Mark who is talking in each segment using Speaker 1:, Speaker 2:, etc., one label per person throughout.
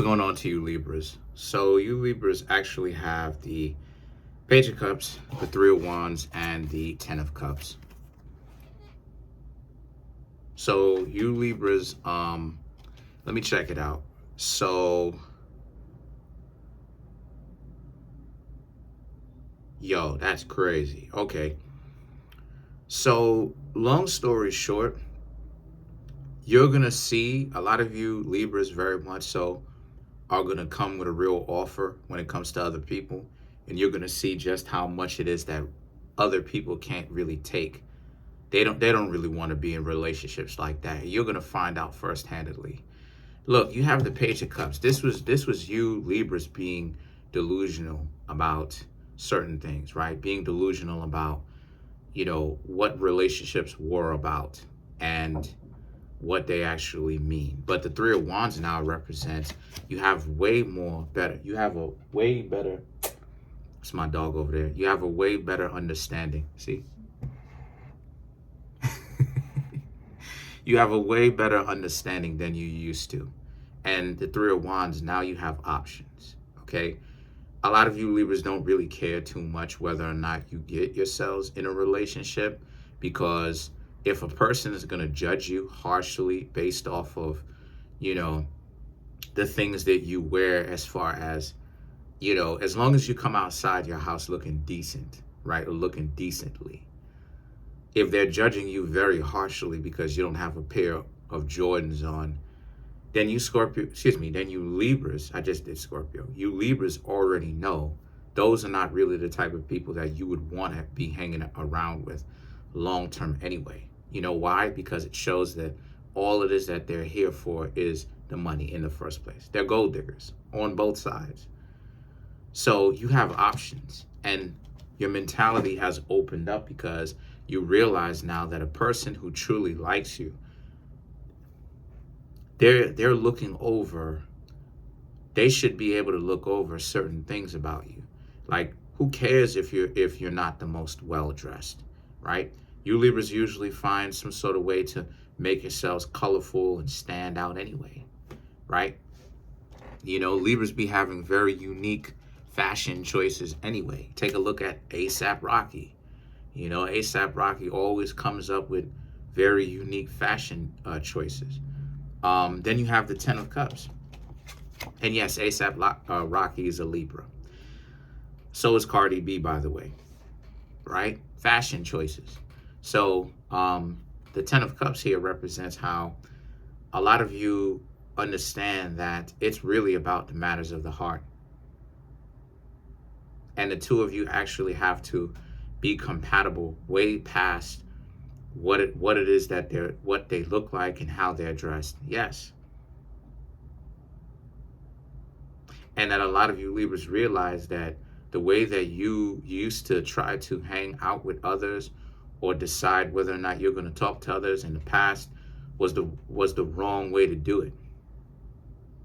Speaker 1: What's going on to you Libras? So you Libras actually have the Page of Cups, the Three of Wands, and the Ten of Cups. So you Libras, let me check it out. So, yo, that's crazy. Okay. So, long story short, you're going to see a lot of you Libras very much so are going to come with a real offer when it comes to other people. And you're going to see just how much it is that other people can't really take. They don't really want to be in relationships like that. You're going to find out first-handedly. Look, you have the Page of Cups. This was you Libras being delusional about certain things, right? Being delusional about, what relationships were about and what they actually mean. But the Three of Wands now represents you have way more better. You have a way better. It's my dog over there. You have a way better understanding. See? You have a way better understanding than you used to. And the Three of Wands, now you have options. Okay? A lot of you Libras don't really care too much whether or not you get yourselves in a relationship, because if a person is going to judge you harshly based off of, the things that you wear, as far as, as long as you come outside your house looking decent, right? Or looking decently. If they're judging you very harshly because you don't have a pair of Jordans on, then you Libras, I just did Scorpio. You Libras already know those are not really the type of people that you would want to be hanging around with long term anyway. You know why? Because it shows that all it is that they're here for is the money in the first place. They're gold diggers on both sides. So you have options, and your mentality has opened up because you realize now that a person who truly likes you, they're looking over, they should be able to look over certain things about you. Like, who cares if you're not the most well dressed, right? You Libras usually find some sort of way to make yourselves colorful and stand out anyway, right? Libras be having very unique fashion choices anyway. Take a look at ASAP Rocky. ASAP Rocky always comes up with very unique fashion choices. Then you have the Ten of Cups. And yes, ASAP Rocky is a Libra. So is Cardi B, by the way, right? Fashion choices. So the Ten of Cups here represents how a lot of you understand that it's really about the matters of the heart. And the two of you actually have to be compatible way past what it is that what they look like and how they're dressed. Yes. And that a lot of you Libras realize that the way that you used to try to hang out with others or decide whether or not you're going to talk to others in the past was the wrong way to do it.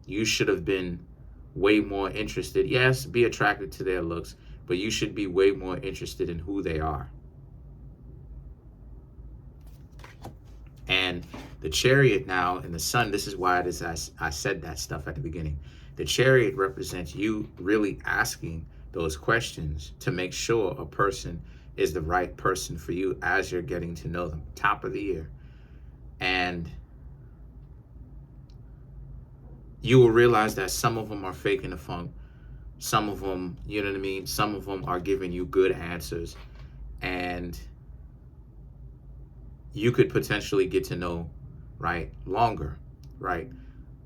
Speaker 1: You should have been way more interested. Yes, be attracted to their looks, but you should be way more interested in who they are. And the Chariot now and the Sun, this is why I said that stuff at the beginning. The Chariot represents you really asking those questions to make sure a person is the right person for you as you're getting to know them. Top of the year. And you will realize that some of them are faking the funk. Some of them, you know what I mean? Some of them are giving you good answers. And you could potentially get to know, right, longer, right?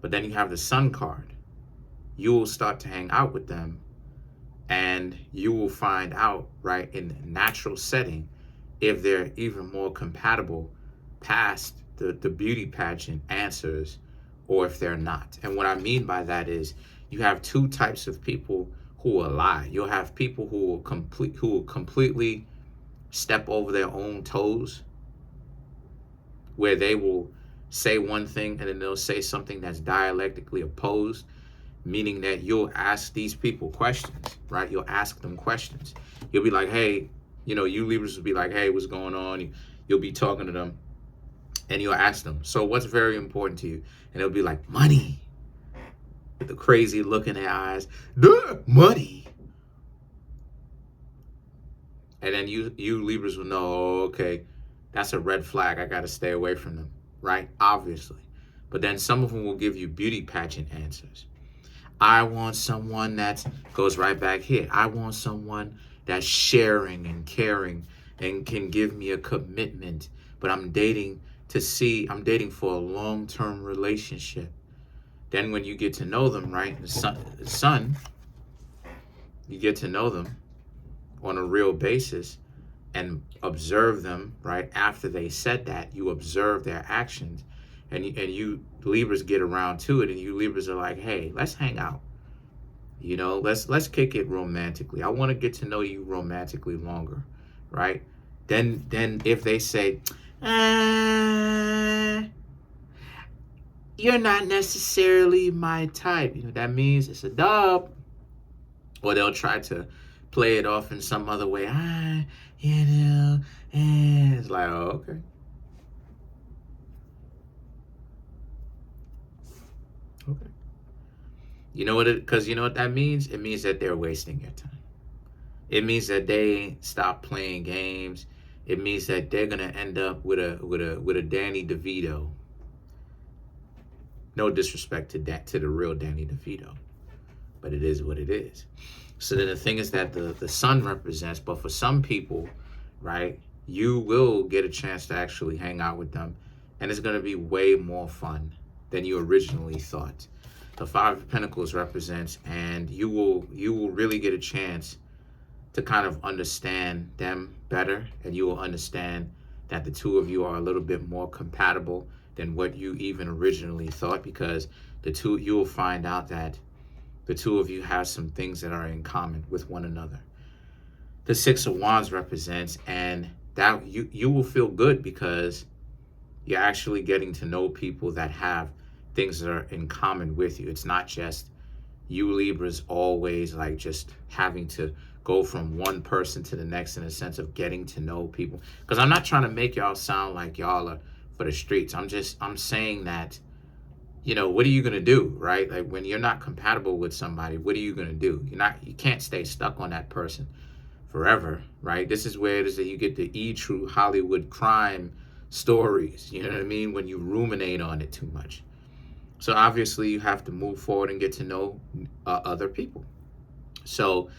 Speaker 1: But then you have the Sun card. You will start to hang out with them, and you will find out, right, in the natural setting, if they're even more compatible past the beauty pageant answers, or if they're not. And what I mean by that is you have two types of people who will lie. You'll have people who will completely step over their own toes, where they will say one thing and then they'll say something that's dialectically opposed, meaning that you'll ask these people questions, right? You'll ask them questions. You'll be like, hey, you Libras will be like, hey, what's going on? You'll be talking to them and you'll ask them, so what's very important to you? And they'll be like, money. with the crazy look in their eyes. Duh, muddy. And then you Libras will know, oh, okay, that's a red flag. I got to stay away from them, right? Obviously. But then some of them will give you beauty pageant answers. I want someone that goes right back here. I want someone that's sharing and caring and can give me a commitment. But I'm dating for a long-term relationship. Then when you get to know them, right, the sun, you get to know them on a real basis and observe them, right? After they said that, you observe their actions, and you Libras get around to it, and you Libras are like, hey, let's hang out. You know, let's kick it romantically. I want to get to know you romantically longer, right? Then if they say, you're not necessarily my type, you know, that means it's a dub. Or they'll try to play it off in some other way. You know, and it's like, oh, okay. Okay. You know what because you know what that means? It means that they're wasting your time. It means that they stop playing games. It means that they're gonna end up with a Danny DeVito. No disrespect to the real Danny DeVito, but it is what it is. So then the thing is that the sun represents, but for some people, right, you will get a chance to actually hang out with them, and it's going to be way more fun than you originally thought. The Five of Pentacles represents, and you will really get a chance to kind of understand them better, and you will understand that the two of you are a little bit more compatible than what you even originally thought, because you will find out that the two of you have some things that are in common with one another. The Six of Wands represents, and that you will feel good because you're actually getting to know people that have things that are in common with you. It's not just you Libras always like just having to go from one person to the next in a sense of getting to know people. Because I'm not trying to make y'all sound like y'all are for the streets. I'm saying that, you know, what are you gonna do, right? Like when you're not compatible with somebody, what are you gonna do? You can't stay stuck on that person forever, right? This is where it is that you get the true Hollywood crime stories, you know what I mean? When you ruminate on it too much. So obviously you have to move forward and get to know other people. So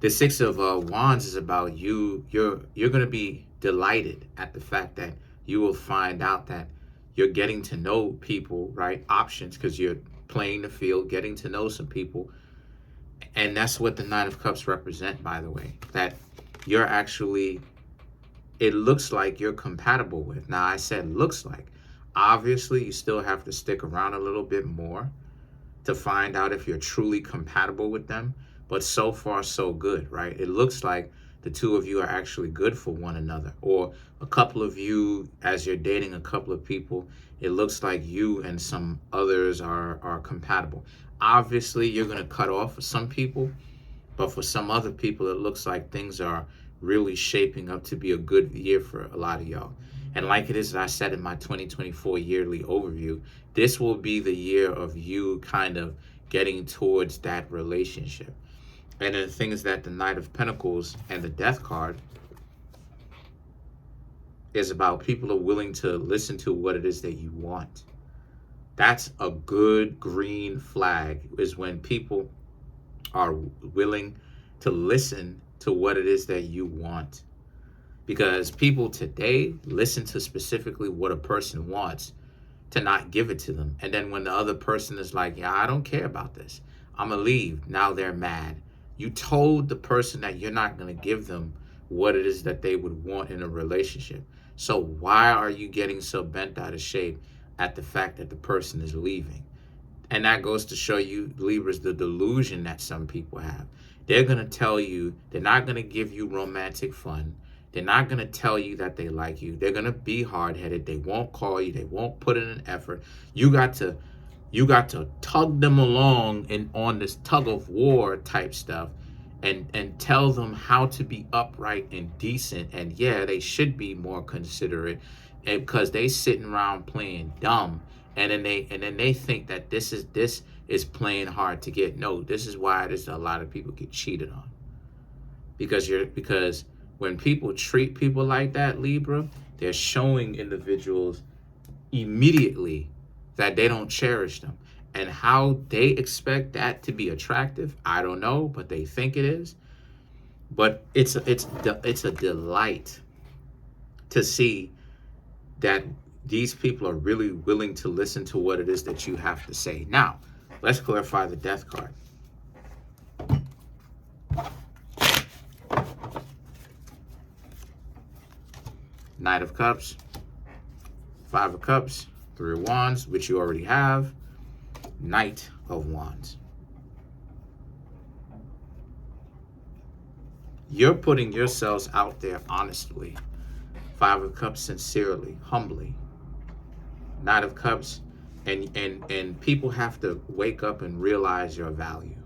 Speaker 1: the Six of Wands is about you. You're gonna be delighted at the fact that you will find out that you're getting to know people, right? Options, because you're playing the field, getting to know some people. And that's what the Nine of Cups represent, by the way, that you're actually, it looks like you're compatible with. Now, I said looks like. Obviously, you still have to stick around a little bit more to find out if you're truly compatible with them. But so far, so good, right? It looks like the two of you are actually good for one another. Or a couple of you, as you're dating a couple of people, it looks like you and some others are compatible. Obviously, you're going to cut off for some people, but for some other people, it looks like things are really shaping up to be a good year for a lot of y'all. And like it is, I said in my 2024 yearly overview, this will be the year of you kind of getting towards that relationship. And the thing is that the Knight of Pentacles and the Death card is about people are willing to listen to what it is that you want. That's a good green flag, is when people are willing to listen to what it is that you want. Because people today listen to specifically what a person wants to not give it to them. And then when the other person is like, yeah, I don't care about this, I'm going to leave. Now they're mad. You told the person that you're not going to give them what it is that they would want in a relationship. So why are you getting so bent out of shape at the fact that the person is leaving? And that goes to show you, Libras, the delusion that some people have. They're going to tell you, they're not going to give you romantic fun. They're not going to tell you that they like you. They're going to be hard-headed. They won't call you. They won't put in an effort. You got to tug them along and on this tug of war type stuff and tell them how to be upright and decent. And yeah, they should be more considerate, and because they sitting around playing dumb. And then they think that this is playing hard to get. No, this is why a lot of people get cheated on. Because when people treat people like that, Libra, they're showing individuals immediately that they don't cherish them. And how they expect that to be attractive, I don't know, but they think it is. But it's a delight to see that these people are really willing to listen to what it is that you have to say. Now, let's clarify the death card. Knight of Cups, Five of Cups, Three of Wands, which you already have, Knight of Wands. You're putting yourselves out there honestly. Five of Cups, sincerely, humbly. Knight of Cups, and people have to wake up and realize your value.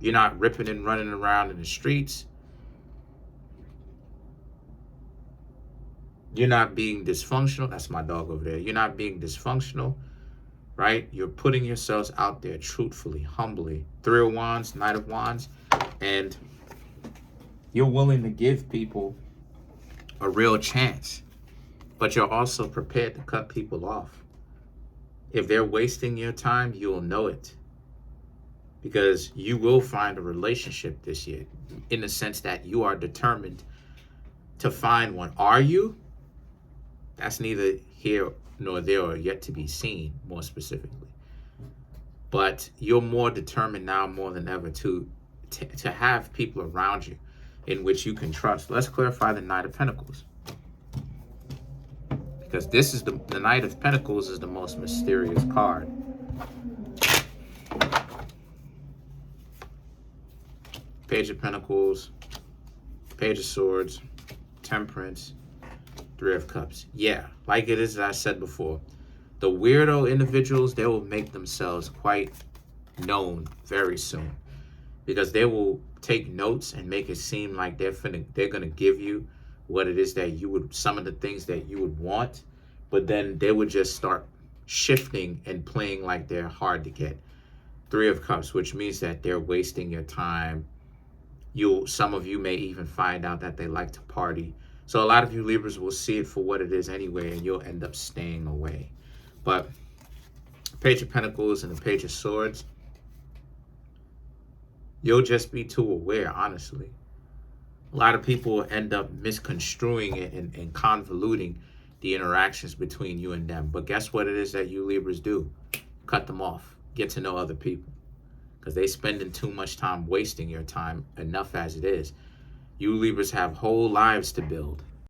Speaker 1: You're not ripping and running around in the streets. You're not being dysfunctional. That's my dog over there. You're not being dysfunctional, right? You're putting yourselves out there truthfully, humbly. Three of Wands, Knight of Wands, and you're willing to give people a real chance, but you're also prepared to cut people off. If they're wasting your time, you'll know it, because you will find a relationship this year, in the sense that you are determined to find one. Are you? That's neither here nor there, or yet to be seen, more specifically. But you're more determined now more than ever to have people around you in which you can trust. Let's clarify the Knight of Pentacles, because this is the Knight of Pentacles is the most mysterious card. Page of Pentacles, Page of Swords, Temperance, Three of Cups. Yeah, like it is, as I said before, the weirdo individuals, they will make themselves quite known very soon, because they will take notes and make it seem like they're gonna give you what it is that you would, some of the things that you would want, but then they would just start shifting and playing like they're hard to get. Three of Cups, which means that they're wasting your time. Some of you may even find out that they like to party. So a lot of you Libras will see it for what it is anyway, and you'll end up staying away. But Page of Pentacles and the Page of Swords, you'll just be too aware, honestly. A lot of people will end up misconstruing it and convoluting the interactions between you and them. But guess what it is that you Libras do? Cut them off. Get to know other people, because they spending too much time wasting your time, enough as it is. You Libras have whole lives to build.